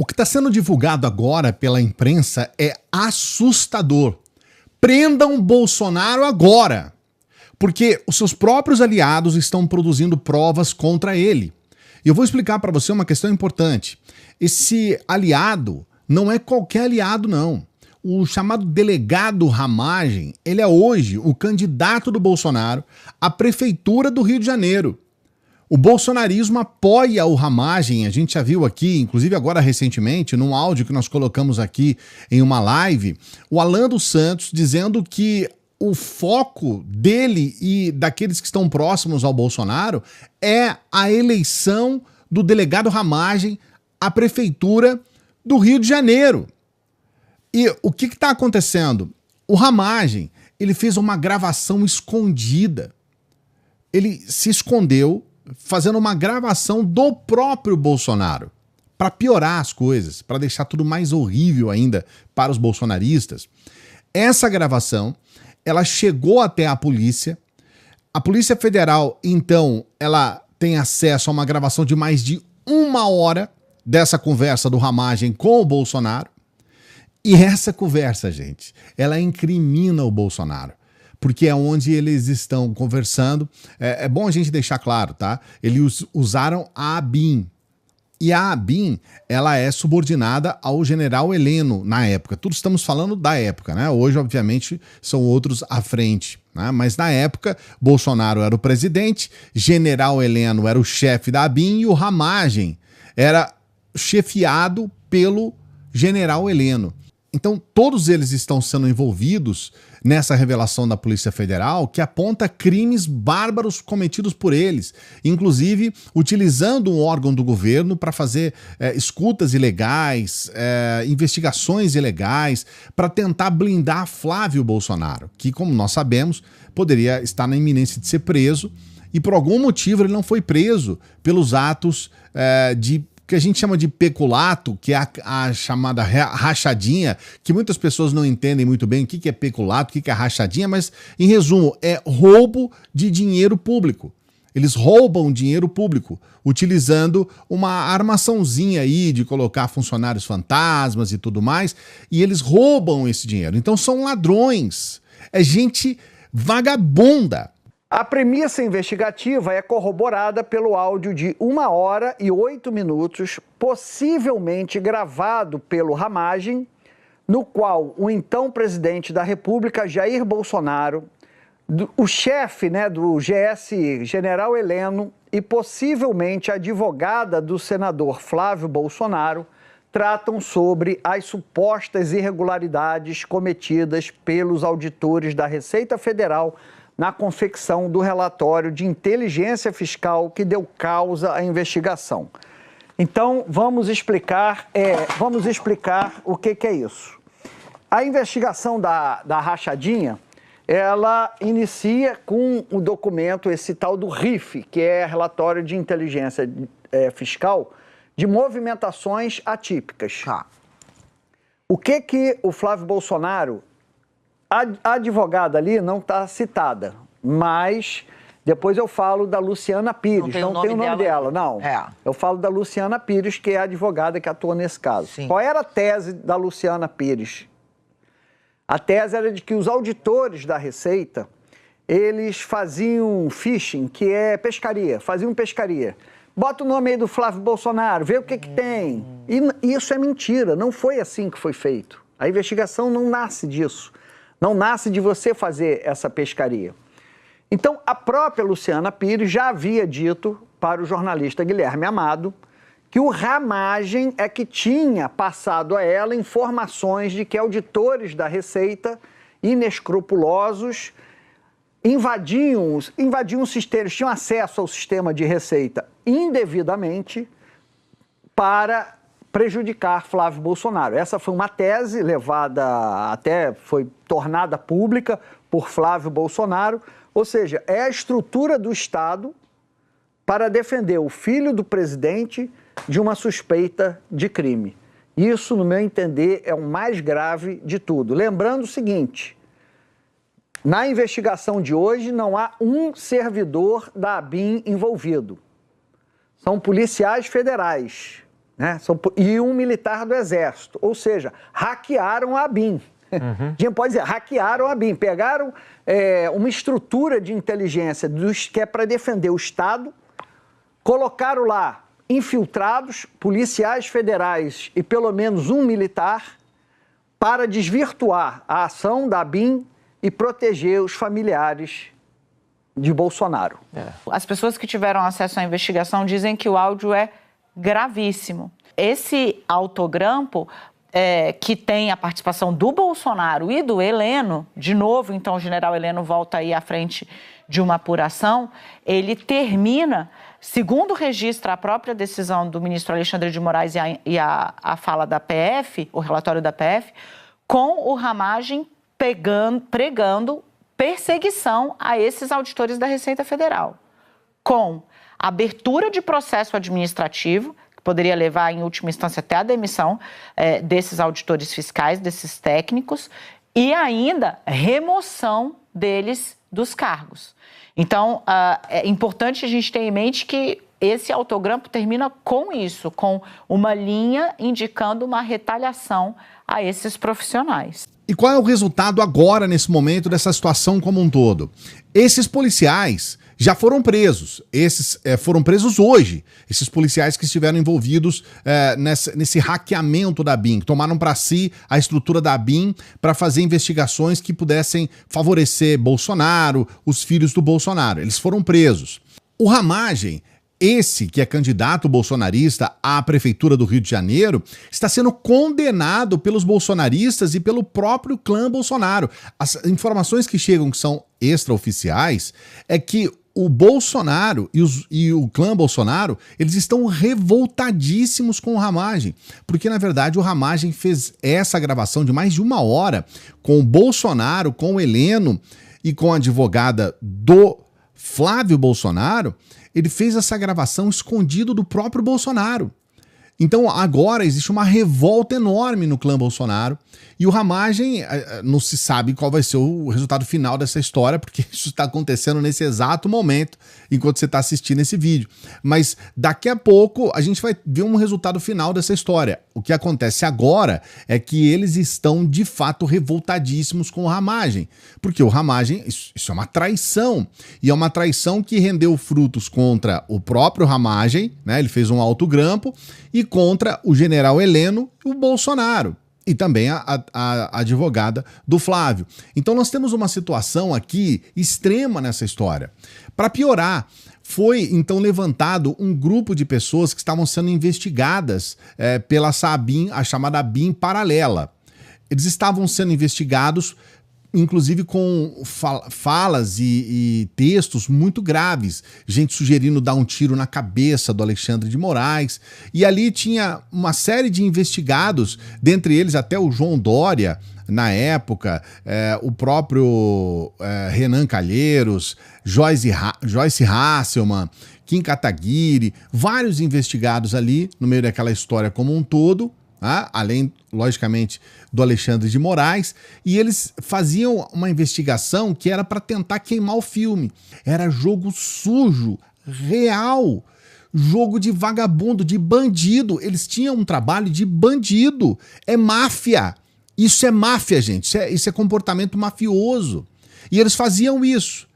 O que está sendo divulgado agora pela imprensa é assustador. Prendam Bolsonaro agora, porque os seus próprios aliados estão produzindo provas contra ele. E eu vou explicar para você uma questão importante. Esse aliado não é qualquer aliado, não. O chamado delegado Ramagem, ele é hoje o candidato do Bolsonaro à prefeitura do Rio de Janeiro. O bolsonarismo apoia o Ramagem, a gente já viu aqui, inclusive agora recentemente, num áudio que nós colocamos aqui em uma live, o Alan dos Santos dizendo que o foco dele e daqueles que estão próximos ao Bolsonaro é a eleição do delegado Ramagem à prefeitura do Rio de Janeiro. E o que está acontecendo? O Ramagem, ele fez uma gravação escondida. Ele se escondeu fazendo uma gravação do próprio Bolsonaro, para piorar as coisas, para deixar tudo mais horrível ainda para os bolsonaristas. Essa gravação, ela chegou até a Polícia Federal, então, ela tem acesso a uma gravação de mais de 1 hora dessa conversa do Ramagem com o Bolsonaro. E essa conversa, gente, ela incrimina o Bolsonaro, porque é onde eles estão conversando. É bom a gente deixar claro, tá? Eles usaram a ABIN. E a ABIN, ela é subordinada ao general Heleno na época. Tudo estamos falando da época, né? Hoje, obviamente, são outros à frente, né? Mas na época, Bolsonaro era o presidente, general Heleno era o chefe da ABIN e o Ramagem era chefiado pelo general Heleno. Então, todos eles estão sendo envolvidos nessa revelação da Polícia Federal que aponta crimes bárbaros cometidos por eles, inclusive utilizando um órgão do governo para fazer escutas ilegais, investigações ilegais, para tentar blindar Flávio Bolsonaro, que, como nós sabemos, poderia estar na iminência de ser preso e, por algum motivo, ele não foi preso pelos atos que a gente chama de peculato, que é a chamada rachadinha, que muitas pessoas não entendem muito bem o que é peculato, o que é rachadinha, mas, em resumo, é roubo de dinheiro público. Eles roubam dinheiro público, utilizando uma armaçãozinha aí de colocar funcionários fantasmas e tudo mais, e eles roubam esse dinheiro. Então são ladrões, é gente vagabunda. A premissa investigativa é corroborada pelo áudio de 1 hora e 8 minutos, possivelmente gravado pelo Ramagem, no qual o então presidente da República, Jair Bolsonaro, o chefe do GSI, general Heleno, e possivelmente a advogada do senador Flávio Bolsonaro, tratam sobre as supostas irregularidades cometidas pelos auditores da Receita Federal na confecção do relatório de inteligência fiscal que deu causa à investigação. Então, vamos explicar o que é isso. A investigação da rachadinha, ela inicia com o documento, esse tal do RIF, que é Relatório de Inteligência Fiscal, de movimentações atípicas. O que o Flávio Bolsonaro... A advogada ali não está citada, mas depois eu falo da Luciana Pires. Não tem o nome dela, não. Eu falo da Luciana Pires, que é a advogada que atua nesse caso. Sim. Qual era a tese da Luciana Pires? A tese era de que os auditores da Receita, eles faziam phishing, que é pescaria, faziam pescaria. Bota o nome aí do Flávio Bolsonaro, vê o que tem. E isso é mentira, não foi assim que foi feito. A investigação não nasce disso. Não nasce de você fazer essa pescaria. Então, a própria Luciana Pires já havia dito para o jornalista Guilherme Amado que o Ramagem é que tinha passado a ela informações de que auditores da Receita, inescrupulosos, invadiam o sistema, tinham acesso ao sistema de Receita indevidamente para prejudicar Flávio Bolsonaro. Essa foi uma tese levada, até foi tornada pública por Flávio Bolsonaro, ou seja, é a estrutura do Estado para defender o filho do presidente de uma suspeita de crime. Isso, no meu entender, é o mais grave de tudo. Lembrando o seguinte, na investigação de hoje não há um servidor da ABIN envolvido. São policiais federais, né? E um militar do Exército. Ou seja, hackearam a ABIN. A gente pode dizer, hackearam a ABIN, pegaram uma estrutura de inteligência que é para defender o Estado, colocaram lá infiltrados, policiais federais e pelo menos um militar para desvirtuar a ação da ABIN e proteger os familiares de Bolsonaro. As pessoas que tiveram acesso à investigação dizem que o áudio é gravíssimo. Esse autogrampo que tem a participação do Bolsonaro e do Heleno, de novo, então o general Heleno volta aí à frente de uma apuração, ele termina, segundo registra a própria decisão do ministro Alexandre de Moraes e a fala da PF, o relatório da PF, com o Ramagem pregando perseguição a esses auditores da Receita Federal, com abertura de processo administrativo, que poderia levar, em última instância, até a demissão desses auditores fiscais, desses técnicos, e ainda remoção deles dos cargos. Então, é importante a gente ter em mente que esse autogrampo termina com isso, com uma linha indicando uma retaliação a esses profissionais. E qual é o resultado agora, nesse momento, dessa situação como um todo? Esses policiais já foram presos. Esses foram presos hoje. Esses policiais que estiveram envolvidos nesse hackeamento da ABIN, que tomaram para si a estrutura da ABIN para fazer investigações que pudessem favorecer Bolsonaro, os filhos do Bolsonaro. Eles foram presos. O Ramagem, esse que é candidato bolsonarista à prefeitura do Rio de Janeiro, está sendo condenado pelos bolsonaristas e pelo próprio clã Bolsonaro. As informações que chegam, que são extraoficiais, é que o Bolsonaro e o clã Bolsonaro, eles estão revoltadíssimos com o Ramagem, porque na verdade o Ramagem fez essa gravação de mais de 1 hora com o Bolsonaro, com o Heleno e com a advogada do Flávio Bolsonaro. Ele fez essa gravação escondido do próprio Bolsonaro. Então agora existe uma revolta enorme no clã Bolsonaro e o Ramagem não se sabe qual vai ser o resultado final dessa história, porque isso está acontecendo nesse exato momento, enquanto você está assistindo esse vídeo. Mas daqui a pouco a gente vai ver um resultado final dessa história. O que acontece agora é que eles estão de fato revoltadíssimos com o Ramagem, porque o Ramagem, isso é uma traição, e é uma traição que rendeu frutos contra o próprio Ramagem, né? Ele fez um autogrampo, e contra o general Heleno e o Bolsonaro, e também a advogada do Flávio. Então nós temos uma situação aqui extrema nessa história. Para piorar, foi então levantado um grupo de pessoas que estavam sendo investigadas pela ABIN, a chamada ABIN paralela. Eles estavam sendo investigados inclusive com falas e textos muito graves, gente sugerindo dar um tiro na cabeça do Alexandre de Moraes, e ali tinha uma série de investigados, dentre eles até o João Dória, na época, o próprio Renan Calheiros, Joyce Hasselman, Kim Kataguiri, vários investigados ali no meio daquela história como um todo, além, logicamente, do Alexandre de Moraes, e eles faziam uma investigação que era para tentar queimar o filme. Era jogo sujo, real, jogo de vagabundo, de bandido. Eles tinham um trabalho de bandido. É máfia. Isso é máfia, gente. Isso é comportamento mafioso. E eles faziam isso.